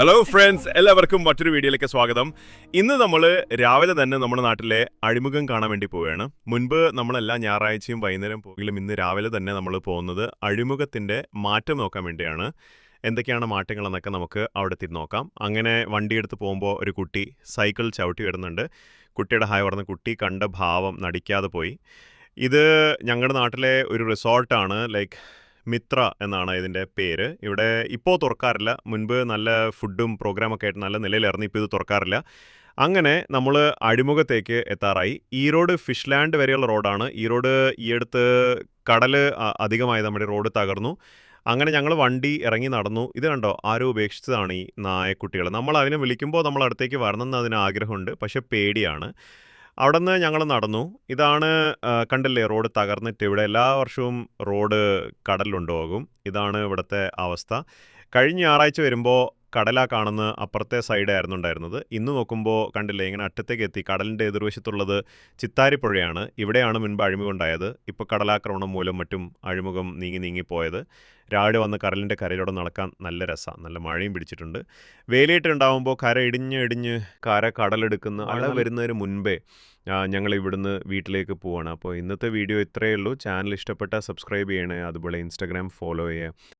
Hello friends, എല്ലാവർക്കും മറ്റൊരു വീഡിയോയിലേക്ക് സ്വാഗതം. ഇന്ന് നമ്മൾ രാവിലെ തന്നെ നമ്മുടെ നാട്ടിലെ അഴിമുഖം കാണാൻ വേണ്ടി പോവുകയാണ്. മുൻപ് നമ്മളെല്ലാ ഞായറാഴ്ചയും വൈകുന്നേരം പോയെങ്കിലും ഇന്ന് രാവിലെ തന്നെ നമ്മൾ പോകുന്നത് അഴിമുഖത്തിൻ്റെ മാറ്റം നോക്കാൻ വേണ്ടിയാണ്. എന്തൊക്കെയാണ് മാറ്റങ്ങളെന്നൊക്കെ നമുക്ക് അവിടെ എത്തി നോക്കാം. അങ്ങനെ വണ്ടിയെടുത്ത് പോകുമ്പോൾ ഒരു കുട്ടി സൈക്കിൾ ചവിട്ടി വരുന്നുണ്ട്. കുട്ടിയുടെ ഹായ് പറഞ്ഞ കുട്ടി കണ്ട ഭാവം നടിക്കാതെ പോയി. ഇത് ഞങ്ങളുടെ നാട്ടിലെ ഒരു റിസോർട്ടാണ്. ലൈക്ക് മിത്ര എന്നാണ് ഇതിൻ്റെ പേര്. ഇവിടെ ഇപ്പോൾ തുറക്കാറില്ല. മുൻപ് നല്ല ഫുഡും പ്രോഗ്രാമൊക്കെ ആയിട്ട് നല്ല നിലയിലായിരുന്നു. ഇപ്പോൾ ഇത് തുറക്കാറില്ല. അങ്ങനെ നമ്മൾ അഴിമുഖത്തേക്ക് എത്താറായി. ഈറോഡ് ഫിഷ് ലാൻഡ് വരെയുള്ള റോഡാണ്. ഈ റോഡ് ഈയടുത്ത് കടൽ അധികമായി നമ്മുടെ റോഡ് തകർന്നു. അങ്ങനെ ഞങ്ങൾ വണ്ടി ഇറങ്ങി നടന്നു. ഇത് കണ്ടോ, ആരോ ഉപേക്ഷിച്ചതാണ് ഈ നായക്കുട്ടികൾ. നമ്മൾ അതിനെ വിളിക്കുമ്പോൾ നമ്മൾ അടുത്തേക്ക് വരണമെന്ന് അതിന് ആഗ്രഹമുണ്ട്, പക്ഷേ പേടിയാണ്. അവിടുന്ന് ഞങ്ങൾ നടന്നു. ഇതാണ് കണ്ടില്ലേ റോഡ് തകർന്നിട്ട് ഇവിടെ എല്ലാ വർഷവും റോഡ് കടലിലുണ്ടാകും. ഇതാണ് ഇവിടുത്തെ അവസ്ഥ. കഴിഞ്ഞ ഞായറാഴ്ച വരുമ്പോൾ കടലാ കാണുന്ന അപ്പുറത്തെ സൈഡായിരുന്നു ഉണ്ടായിരുന്നത്. ഇന്ന് നോക്കുമ്പോൾ കണ്ടില്ലേ ഇങ്ങനെ അറ്റത്തേക്ക് എത്തി. കടലിൻ്റെ എതിർവശത്തുള്ളത് ചിത്താരിപ്പുഴയാണ്. ഇവിടെയാണ് മുൻപ് അഴിമുഖം ഉണ്ടായത്. ഇപ്പോൾ കടലാക്രമണം മൂലം മറ്റും അഴിമുഖം നീങ്ങിപ്പോയത്. രാവിലെ വന്ന് കടലിൻ്റെ കരയിലൂടെ നടക്കാൻ നല്ല രസമാണ്. നല്ല മഴയും പിടിച്ചിട്ടുണ്ട്. വേലിയിട്ടുണ്ടാകുമ്പോൾ കര ഇടിഞ്ഞ് കര കടലെടുക്കുന്ന മഴ വരുന്നതിന് മുൻപേ ഞങ്ങൾ ഇവിടുന്ന് വീട്ടിലേക്ക് പോവാണ്. അപ്പോൾ ഇന്നത്തെ വീഡിയോ ഇത്രയേ ഉള്ളൂ. ചാനൽ ഇഷ്ടപ്പെട്ടാൽ സബ്സ്ക്രൈബ് ചെയ്യണേ. അതുപോലെ ഇൻസ്റ്റാഗ്രാം ഫോളോ ചെയ്യുക.